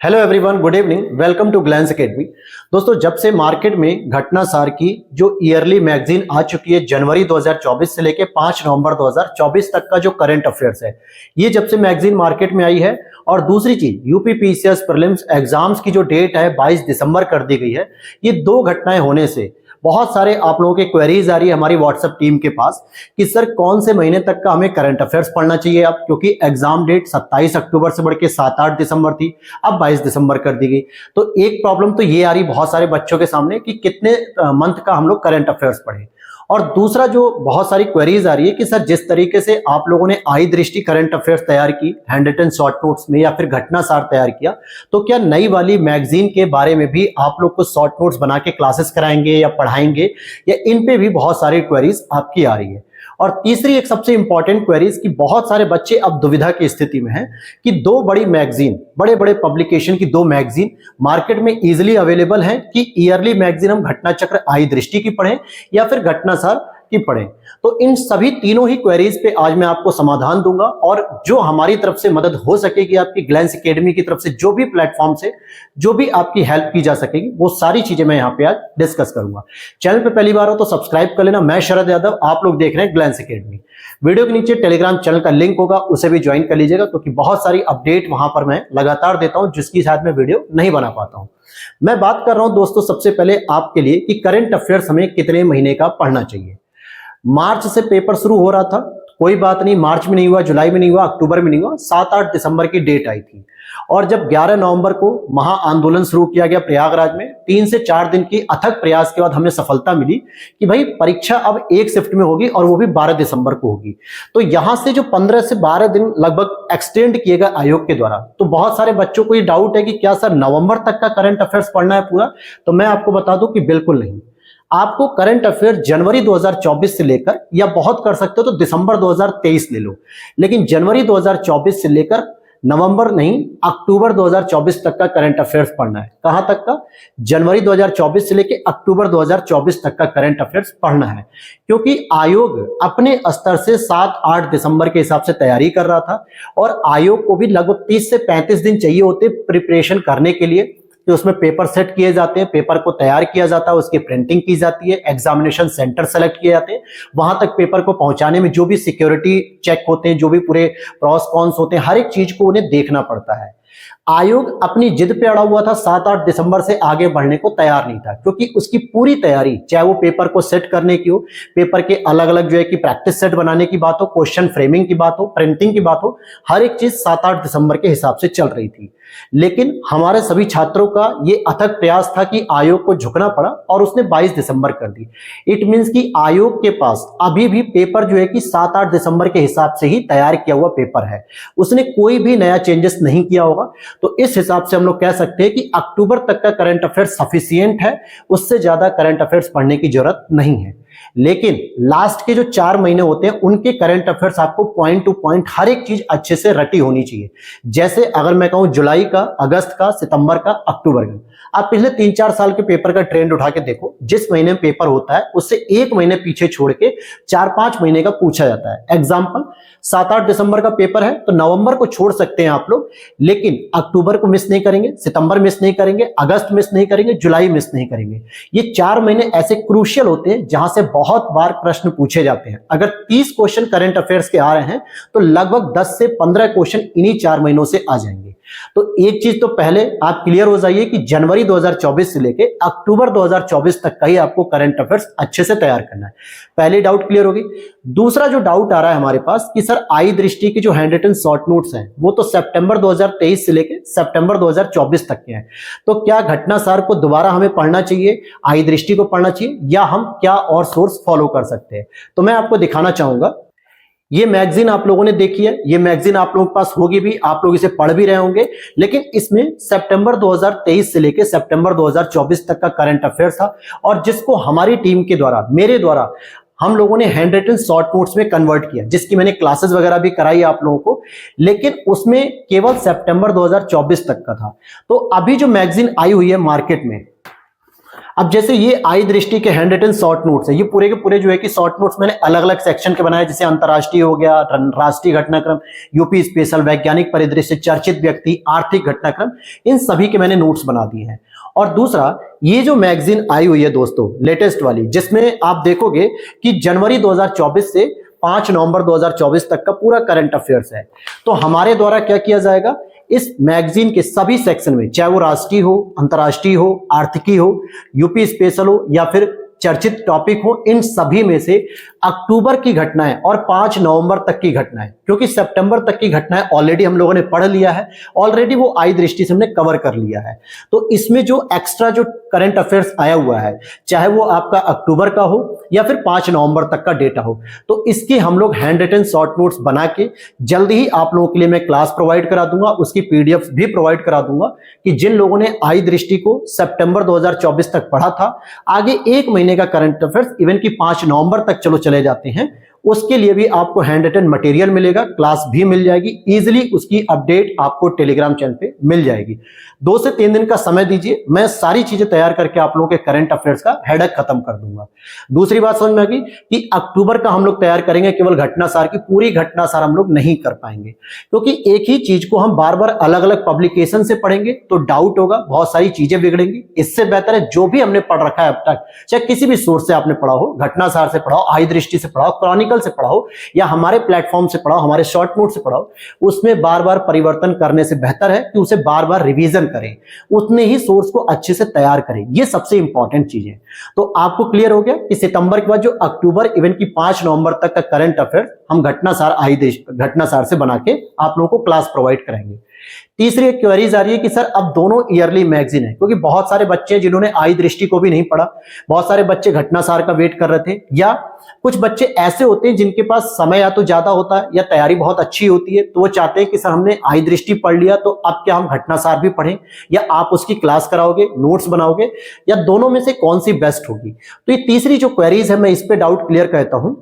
Hello everyone, good evening, welcome to Glance academy. दोस्तों, जब से मार्केट में घटनासार की जो ईयरली मैगजीन आ चुकी है जनवरी 2024 से लेके 5 नवंबर 2024 तक का जो करंट अफेयर्स है, ये जब से मैगजीन मार्केट में आई है। और दूसरी चीज, यूपी पीसीएस प्रीलिम्स एग्जाम्स की जो डेट है 22 दिसंबर कर दी गई है। ये दो घटनाएं होने से बहुत सारे आप लोगों के क्वेरीज आ रही है हमारी व्हाट्सएप टीम के पास कि सर कौन से महीने तक का हमें करंट अफेयर्स पढ़ना चाहिए अब, क्योंकि एग्जाम डेट 27 अक्टूबर से बढ़ के 7-8 दिसंबर थी, अब 22 दिसंबर कर दी गई। तो एक प्रॉब्लम तो ये आ रही बहुत सारे बच्चों के सामने कि कितने मंथ का हम लोग करंट अफेयर्स पढ़े। और दूसरा जो बहुत सारी क्वेरीज आ रही है कि सर जिस तरीके से आप लोगों ने आई दृष्टि करंट अफेयर्स तैयार की हैंड रिटन शॉर्ट नोट्स में या फिर घटनासार तैयार किया, तो क्या नई वाली मैगजीन के बारे में भी आप लोग को शॉर्ट नोट्स बना के क्लासेस कराएंगे या पढ़ाएंगे, या इन पे भी बहुत सारी क्वेरीज आपकी आ रही है। और तीसरी एक सबसे इंपॉर्टेंट क्वेरीज कि बहुत सारे बच्चे अब दुविधा की स्थिति में हैं कि दो बड़ी मैगजीन, बड़े बड़े पब्लिकेशन की दो मैगजीन मार्केट में इजीली अवेलेबल हैं कि ईयरली मैगजीन हम घटना चक्र आई दृष्टि की पढ़ें या फिर घटनासार की पढ़ें। तो इन सभी तीनों ही क्वेरीज पे आज मैं आपको समाधान दूंगा, और जो हमारी तरफ से मदद हो सकेगी, आपकी ग्लैंस एकेडमी की तरफ से जो भी प्लेटफॉर्म से जो भी आपकी हेल्प की जा सकेगी, वो सारी चीजें मैं यहाँ पे आज डिस्कस करूंगा। चैनल पे पहली बार हो तो सब्सक्राइब कर लेना। मैं शरद यादव, आप लोग देख रहे हैं ग्लैंस एकेडमी। वीडियो के नीचे टेलीग्राम चैनल का लिंक होगा, उसे भी ज्वाइन कर लीजिएगा, क्योंकि बहुत सारी अपडेट वहां पर मैं लगातार देता हूं जिसकी शायद मैं वीडियो नहीं बना पाता हूं। मैं बात कर रहा हूं दोस्तों सबसे पहले आपके लिए कि करंट अफेयर्स हमें कितने महीने का पढ़ना चाहिए। मार्च से पेपर शुरू हो रहा था, कोई बात नहीं, मार्च में नहीं हुआ, जुलाई में नहीं हुआ, अक्टूबर में नहीं हुआ, 7-8 दिसंबर की डेट आई थी। और जब 11 नवंबर को महा आंदोलन शुरू किया गया प्रयागराज में, 3 से 4 दिन की अथक प्रयास के बाद हमें सफलता मिली कि भाई परीक्षा अब एक शिफ्ट में होगी और वो भी 12 दिसंबर को होगी। तो यहां से जो 15 से 12 दिन लगभग एक्सटेंड किए गए आयोग के द्वारा, तो बहुत सारे बच्चों को ये डाउट है कि क्या सर नवंबर तक का करंट अफेयर्स पढ़ना है पूरा। तो मैं आपको बता दूं कि बिल्कुल नहीं। आपको करंट अफेयर जनवरी 2024 से लेकर, या बहुत कर सकते हो तो दिसंबर 2023 ले लो, लेकिन जनवरी 2024 से लेकर नवंबर नहीं, अक्टूबर 2024 तक का करंट अफेयर्स पढ़ना है। कहां तक का? जनवरी 2024 से लेकर अक्टूबर 2024 तक का करंट अफेयर्स पढ़ना है, क्योंकि आयोग अपने स्तर से 7-8 दिसंबर के हिसाब से तैयारी कर रहा था, और आयोग को भी लगभग 30 से 35 दिन चाहिए होते प्रिपरेशन करने के लिए। तो उसमें पेपर सेट किए जाते हैं, पेपर को तैयार किया जाता है, उसकी प्रिंटिंग की जाती है, एग्जामिनेशन सेंटर सेलेक्ट किए जाते हैं, वहां तक पेपर को पहुंचाने में जो भी सिक्योरिटी चेक होते हैं, जो भी पूरे प्रॉस कॉन्स होते हैं, हर एक चीज को उन्हें देखना पड़ता है। आयोग अपनी जिद पे अड़ा हुआ था, 7-8 दिसंबर से आगे बढ़ने को तैयार नहीं था, क्योंकि उसकी पूरी तैयारी, चाहे वो पेपर को सेट करने की हो, पेपर के अलग अलग जो है कि प्रैक्टिस सेट बनाने की बात हो, क्वेश्चन फ्रेमिंग की बात हो, प्रिंटिंग की बात हो, हर एक चीज 7-8 दिसंबर के हिसाब से चल रही थी। लेकिन हमारे सभी छात्रों का ये अथक प्रयास था कि आयोग को झुकना पड़ा, और उसने 22 दिसंबर कर दी। इट मींस कि आयोग के पास अभी भी पेपर जो है कि 7-8 दिसंबर के हिसाब से ही तैयार किया हुआ पेपर है, उसने कोई भी नया चेंजेस नहीं किया होगा। तो इस हिसाब से हम लोग कह सकते हैं कि अक्टूबर तक का करंट अफेयर्स सफिशिएंट है, उससे ज्यादा करंट अफेयर्स पढ़ने की जरूरत नहीं है। लेकिन लास्ट के जो 4 महीने होते हैं उनके करंट अफेयर्स आपको पॉइंट टू पॉइंट हर एक चीज अच्छे से रटी होनी चाहिए। जैसे अगर मैं कहूं जुलाई का, अगस्त का, सितंबर का, अक्टूबर का, आप पिछले 3-4 साल के पेपर का ट्रेंड उठा के देखो, जिस महीने में पेपर होता है उससे 1 महीने पीछे छोड़ के 4-5 महीने का पूछा जाता है। एग्जाम्पल, 7-8 दिसंबर का पेपर है तो नवंबर को छोड़ सकते हैं आप लोग, लेकिन अक्टूबर को मिस नहीं करेंगे, सितंबर मिस नहीं करेंगे, अगस्त मिस नहीं करेंगे, जुलाई मिस नहीं करेंगे। ये 4 महीने ऐसे क्रूशियल होते हैं जहां से बहुत बार प्रश्न पूछे जाते हैं। अगर 30 क्वेश्चन करंट अफेयर्स के आ रहे हैं तो लगभग 10 से 15 क्वेश्चन इन्हीं 4 महीनों से आ जाएंगे। तो एक चीज तो पहले आप क्लियर हो जाइए कि जनवरी 2024 से लेके अक्टूबर 2024 तक का ही आपको करंट अफेयर्स अच्छे से तैयार करना है। पहली डाउट क्लियर होगी। दूसरा जो डाउट आ रहा है हमारे पास कि सर आई दृष्टि की जो हैंड रिटन शॉर्ट नोट्स हैं वो तो सितंबर 2023 से लेके सितंबर 2024 तक के हैं, तो क्या घटनासार को दोबारा हमें पढ़ना चाहिए, आई दृष्टि को पढ़ना चाहिए, या हम क्या और सोर्स फॉलो कर सकते हैं? तो मैं आपको दिखाना चाहूंगा। ये मैगजीन आप लोगों ने देखी है, ये मैगजीन आप लोगों के पास होगी भी, आप लोग इसे पढ़ भी रहे होंगे, लेकिन इसमें सितंबर 2023 से लेकर सितंबर 2024 तक का करंट अफेयर्स था, और जिसको हमारी टीम के द्वारा, मेरे द्वारा हम लोगों ने हैंड रिटन शॉर्ट नोट्स में कन्वर्ट किया, जिसकी मैंने क्लासेस वगैरह भी कराई आप लोगों को, लेकिन उसमें केवल सितंबर 2024 तक का था। तो अभी जो मैगजीन आई हुई है मार्केट में, अब जैसे ये आई दृष्टि के हैंड रिटन शॉर्ट नोट्स है, ये पूरे के पूरे जो है कि शॉर्ट नोट्स मैंने अलग अलग सेक्शन के बनाए, जैसे अंतर्राष्ट्रीय हो गया, राष्ट्रीय घटनाक्रम, यूपी स्पेशल, वैज्ञानिक परिदृश्य, चर्चित व्यक्ति, आर्थिक घटनाक्रम, इन सभी के मैंने नोट्स बना दिए हैं। और दूसरा, ये जो मैगजीन आई हुई है दोस्तों लेटेस्ट वाली, जिसमें आप देखोगे कि जनवरी 2024 से 5 नवंबर 2024 तक का पूरा करंट अफेयर्स है। तो हमारे द्वारा क्या किया जाएगा, इस मैगजीन के सभी सेक्शन में, चाहे वो राष्ट्रीय हो, अंतर्राष्ट्रीय हो, आर्थिकी हो, यूपी स्पेशल हो या फिर चर्चित टॉपिक हो, इन सभी में से अक्टूबर की घटनाएं और 5 नवंबर तक की घटनाएं, क्योंकि सितंबर तक की घटनाएं ऑलरेडी हम लोगों ने पढ़ लिया है, ऑलरेडी वो आई दृष्टि से हमने कवर कर लिया है। तो इसमें जो एक्स्ट्रा जो करंट अफेयर्स आया हुआ है, चाहे वो आपका अक्टूबर का हो या फिर 5 नवंबर तक का डेटा हो, तो इसके हम लोग हैंड रिटन शॉर्ट नोट्स बना के जल्दी ही आप लोगों के लिए मैं क्लास प्रोवाइड करा दूंगा, उसकी पीडीएफ भी प्रोवाइड करा दूंगा कि जिन लोगों ने आई दृष्टि को सितंबर 2024 तक पढ़ा था, आगे एक महीने का करंट अफेयर्स इवन की 5 नवंबर तक चलो चले जाते हैं, उसके लिए भी आपको हैंड रिटन मटेरियल मिलेगा, क्लास भी मिल जाएगी, इजीली उसकी अपडेट आपको टेलीग्राम चैनल पे मिल जाएगी। 2 से 3 दिन का समय दीजिए, मैं सारी चीजें तैयार करके आप लोगों के करंट अफेयर्स का हेडेक खत्म कर दूंगा। दूसरी बात समझ में आ गई कि अक्टूबर का हम लोग तैयार करेंगे, केवल घटनासार की पूरी घटनासार हम लोग नहीं कर पाएंगे, क्योंकि एक ही चीज को हम बार बार अलग अलग पब्लिकेशन से पढ़ेंगे तो डाउट होगा, बहुत सारी चीजें बिगड़ेंगी। इससे बेहतर है जो भी हमने पढ़ रखा है अब तक, चाहे किसी भी सोर्स से आपने पढ़ा हो, घटनासार से पढ़ाओ, आई दृष्टि से पढ़ाओ, क्रॉनिकल से पढ़ाओ या हमारे प्लेटफॉर्म से पढ़ाओ, हमारे शॉर्ट नोट से पढ़ाओ, उसमें बार बार परिवर्तन करने से बेहतर है कि उसे बार बार रिवीजन करें, उतने ही सोर्स को अच्छे से तैयार करें। ये सबसे इंपॉर्टेंट चीज है। तो आपको क्लियर हो गया कि सितंबर के बाद जो अक्टूबर इवन की 5 नवंबर तक का करंट अफेयर हम घटनासार से बना के आप लोगों को क्लास प्रोवाइड करेंगे। तीसरी एक क्वेरीज आ रही है कि सर अब दोनों ईयरली मैगजीन है, क्योंकि बहुत सारे बच्चे जिन्होंने आई दृष्टि को भी नहीं पढ़ा, बहुत सारे बच्चे घटनासार का वेट कर रहे थे, या कुछ बच्चे ऐसे होते हैं जिनके पास समय या तो ज्यादा होता है या तैयारी बहुत अच्छी होती है, तो वो चाहते हैं कि सर हमने आई दृष्टि पढ़ लिया तो अब क्या हम घटनासार भी पढ़ें, या आप उसकी क्लास कराओगे, नोट्स बनाओगे, या दोनों में से कौन सी बेस्ट होगी। तो ये तीसरी जो क्वेरीज है, मैं इस पे डाउट क्लियर कहता हूं।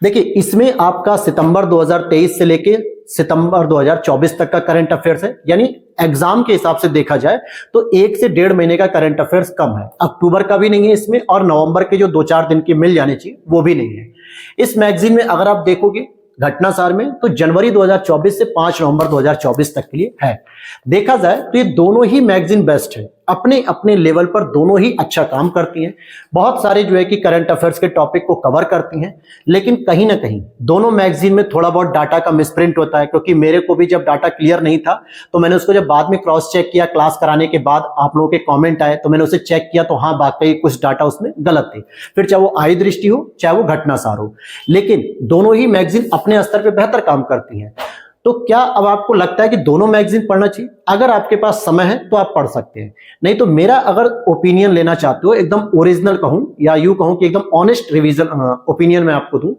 देखिए, इसमें आपका सितंबर 2023 से लेके सितंबर 2024 तक का करंट अफेयर्स है, यानी एग्जाम के हिसाब से देखा जाए तो 1 से 1.5 महीने का करंट अफेयर्स कम है। अक्टूबर का भी नहीं है इसमें, और नवंबर के जो 2-4 दिन के मिल जाने चाहिए वो भी नहीं है। इस मैगजीन में अगर आप देखोगे घटनासार में, तो जनवरी 2024 से 5 नवंबर 2024 तक के लिए है। देखा जाए तो ये दोनों ही मैगजीन बेस्ट है, अपने अपने लेवल पर दोनों ही अच्छा काम करती हैं। बहुत सारे जो है कि करंट अफेयर्स के टॉपिक को कवर करती हैं, लेकिन कहीं ना कहीं दोनों मैगजीन में थोड़ा बहुत डाटा का मिसप्रिंट होता है, क्योंकि मेरे को भी जब डाटा क्लियर नहीं था तो मैंने उसको जब बाद में क्रॉस चेक किया, क्लास कराने के बाद आप लोगों के कॉमेंट आए तो मैंने उसे चेक किया, तो हाँ वाकई कुछ डाटा उसमें गलत थे। फिर चाहे वो आई दृष्टि हो चाहे वो घटनासार हो, लेकिन दोनों ही मैगजीन अपने स्तर पर बेहतर काम करती हैं। तो क्या अब आपको लगता है कि दोनों मैगजीन पढ़ना चाहिए? अगर आपके पास समय है तो आप पढ़ सकते हैं, नहीं तो मेरा अगर ओपिनियन लेना चाहते हो, एकदम ओरिजिनल कहूं या यूं कहूं कि एकदम ऑनेस्ट रिवीजन ओपिनियन मैं आपको दूं,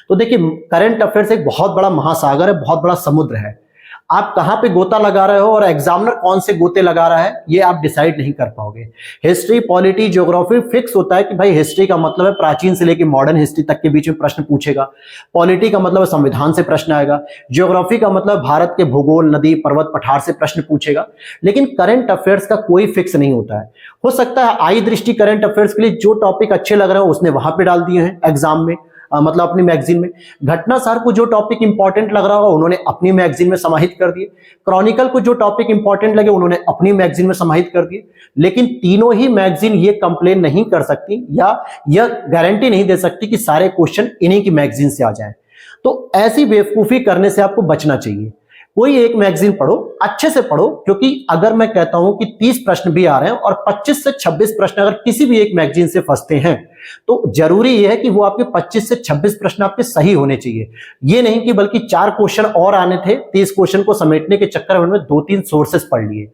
तो देखिए करंट अफेयर्स एक बहुत बड़ा महासागर है, बहुत बड़ा समुद्र है। आप कहां पे गोता लगा रहे हो और एग्जामिनर कौन से गोते लगा रहा है ये आप डिसाइड नहीं कर पाओगे। हिस्ट्री, पॉलिटी, ज्योग्राफी फिक्स होता है कि भाई हिस्ट्री का मतलब है प्राचीन से लेकर मॉडर्न हिस्ट्री तक के बीच में प्रश्न पूछेगा, पॉलिटी का मतलब संविधान से प्रश्न आएगा, ज्योग्राफी का मतलब भारत के भूगोल, नदी, पर्वत, पठार से प्रश्न पूछेगा। लेकिन करंट अफेयर्स का कोई फिक्स नहीं होता है। हो सकता है आई दृष्टि करंट अफेयर्स के लिए जो टॉपिक अच्छे लग रहे हैं उसने वहां पे डाल दिए हैं एग्जाम में, मतलब अपनी मैगजीन में। घटनासार को जो टॉपिक इंपॉर्टेंट लग रहा होगा उन्होंने अपनी मैगजीन में समाहित कर दिए, क्रॉनिकल को जो टॉपिक इंपॉर्टेंट लगे उन्होंने अपनी मैगजीन में समाहित कर दिए। लेकिन तीनों ही मैगजीन ये कंप्लेन नहीं कर सकती या यह गारंटी नहीं दे सकती कि सारे क्वेश्चन इन्हीं की मैगजीन से आ जाए। तो ऐसी बेवकूफी करने से आपको बचना चाहिए। कोई एक मैगजीन पढ़ो, अच्छे से पढ़ो, क्योंकि अगर मैं कहता हूं कि 30 प्रश्न भी आ रहे हैं और 25 से 26 प्रश्न अगर किसी भी एक मैगजीन से फंसते हैं, तो जरूरी यह है कि वो आपके 25 से 26 प्रश्न आपके सही होने चाहिए। ये नहीं कि बल्कि 4 क्वेश्चन और आने थे, 30 क्वेश्चन को समेटने के चक्कर में 2-3 सोर्सेस पढ़ लिए,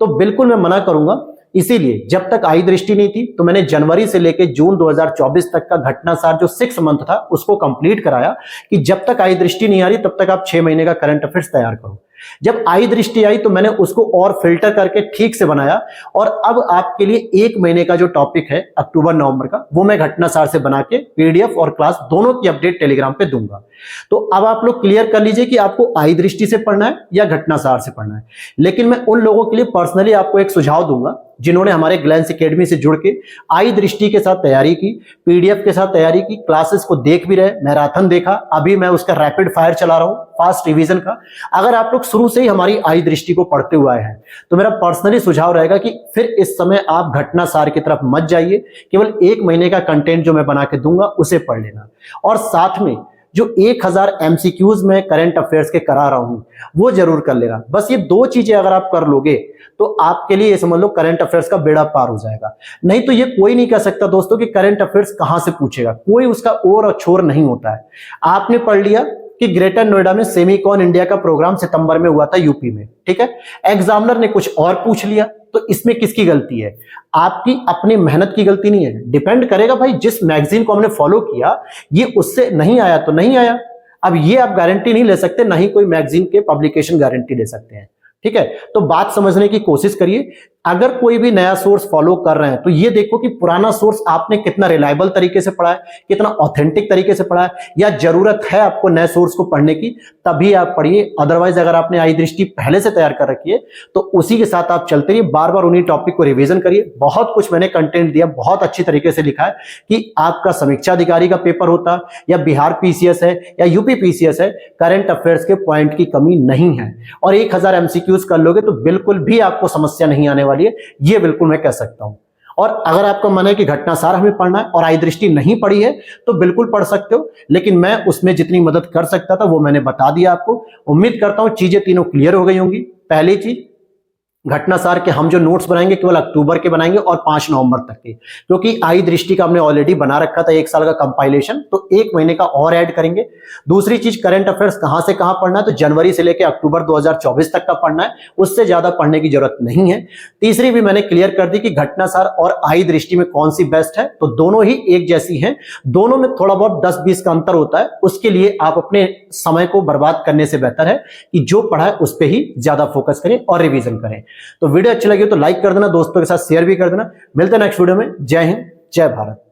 तो बिल्कुल मैं मना करूंगा। इसीलिए जब तक आई दृष्टि नहीं थी तो मैंने जनवरी से लेकर जून 2024 तक का घटनासार जो 6 मंथ था उसको कंप्लीट कराया कि जब तक आई दृष्टि नहीं आ रही तब तक आप 6 महीने का करंट अफेयर्स तैयार करो। जब आई दृष्टि आई तो मैंने उसको और फिल्टर करके ठीक से बनाया, और अब आपके लिए 1 महीने का जो टॉपिक है अक्टूबर नवंबर का, वो मैं घटनासार से बना के पीडीएफ और क्लास दोनों की अपडेट टेलीग्राम पे दूंगा। तो अब आप लोग क्लियर कर लीजिए कि आपको आई दृष्टि से पढ़ना है या घटनासार से पढ़ना है। लेकिन मैं उन लोगों के लिए पर्सनली आपको एक सुझाव दूंगा जिन्होंने हमारे ग्लैंस एकेडमी से जुड़ के आई दृष्टि के साथ तैयारी की, पीडीएफ के साथ तैयारी की, क्लासेस को देख भी रहे, मैराथन देखा, अभी मैं उसका रैपिड फायर चला रहा हूं, फास्ट रिवीजन का। अगर आप लोग शुरू से ही हमारी आई दृष्टि को पढ़ते हुए आए हैं तो मेरा पर्सनली सुझाव रहेगा कि फिर इस समय आप घटनासार की तरफ मत जाइए, केवल 1 महीने का कंटेंट जो मैं बना के दूंगा उसे पढ़ लेना। और साथ में जो 1000 एमसीक्यूज में करंट अफेयर्स के करा रहा हूं वो जरूर कर लेना। बस ये 2 चीजें अगर आप कर लोगे तो आपके लिए समझ लो करंट अफेयर्स का बेड़ा पार हो जाएगा। नहीं तो ये कोई नहीं कह सकता दोस्तों कि करंट अफेयर्स कहां से पूछेगा, कोई उसका ओर और छोर नहीं होता है। आपने पढ़ लिया कि ग्रेटर नोएडा में सेमीकॉन इंडिया का प्रोग्राम सितंबर में हुआ था यूपी में, ठीक है, एग्जामिनर ने कुछ और पूछ लिया, तो इसमें किसकी गलती है? आपकी अपनी मेहनत की गलती नहीं है। डिपेंड करेगा भाई, जिस मैगजीन को हमने फॉलो किया ये उससे नहीं आया तो नहीं आया। अब ये आप गारंटी नहीं ले सकते, ना ही कोई मैगजीन के पब्लिकेशन गारंटी ले सकते हैं, ठीक है। तो बात समझने की कोशिश करिए। अगर कोई भी नया सोर्स फॉलो कर रहे हैं तो ये देखो कि पुराना सोर्स आपने कितना रिलायबल तरीके से पढ़ा है, कितना ऑथेंटिक तरीके से पढ़ा है, या जरूरत है आपको नए सोर्स को पढ़ने की तभी आप पढ़िए। अदरवाइज अगर आपने आई दृष्टि पहले से तैयार कर रखी है तो उसी के साथ आप चलते रहिए, बार बार उन्हीं टॉपिक को रिवीजन करिए। बहुत कुछ मैंने कंटेंट दिया, बहुत अच्छी तरीके से लिखा है कि आपका समीक्षा अधिकारी का पेपर होता या बिहार पीसीएस है या यूपी पीसीएस है, करंट अफेयर्स के पॉइंट की कमी नहीं है। और 1000 एमसीक्यूज कर लोगे तो बिल्कुल भी आपको समस्या नहीं आने वाली है, ये बिल्कुल मैं कह सकता हूं। और अगर आपका मन है कि घटनासार हमें पढ़ना है और आई दृष्टि नहीं पढ़ी है तो बिल्कुल पढ़ सकते हो, लेकिन मैं उसमें जितनी मदद कर सकता था वो मैंने बता दिया आपको। उम्मीद करता हूं चीजें तीनों क्लियर हो गई होंगी। पहली चीज, घटनासार के हम जो नोट्स बनाएंगे केवल अक्टूबर के बनाएंगे और 5 नवंबर तक के, क्योंकि आई दृष्टि का हमने ऑलरेडी बना रखा था 1 साल का कंपाइलेशन, तो 1 महीने का और ऐड करेंगे। दूसरी चीज, करंट अफेयर्स कहां से कहां पढ़ना है तो जनवरी से लेकर अक्टूबर 2024 तक का पढ़ना है, उससे ज्यादा पढ़ने की जरूरत नहीं है। तीसरी भी मैंने क्लियर कर दी कि घटनासार और आई दृष्टि में कौन सी बेस्ट है, तो दोनों ही एक जैसी हैं, दोनों में थोड़ा बहुत 10-20 का अंतर होता है। उसके लिए आप अपने समय को बर्बाद करने से बेहतर है कि जो पढ़ा है उस पर ही ज्यादा फोकस करें और रिवीजन करें। तो वीडियो अच्छी लगी तो लाइक कर देना, दोस्तों के साथ शेयर भी कर देना। मिलते हैं नेक्स्ट वीडियो में। जय हिंद, जय भारत।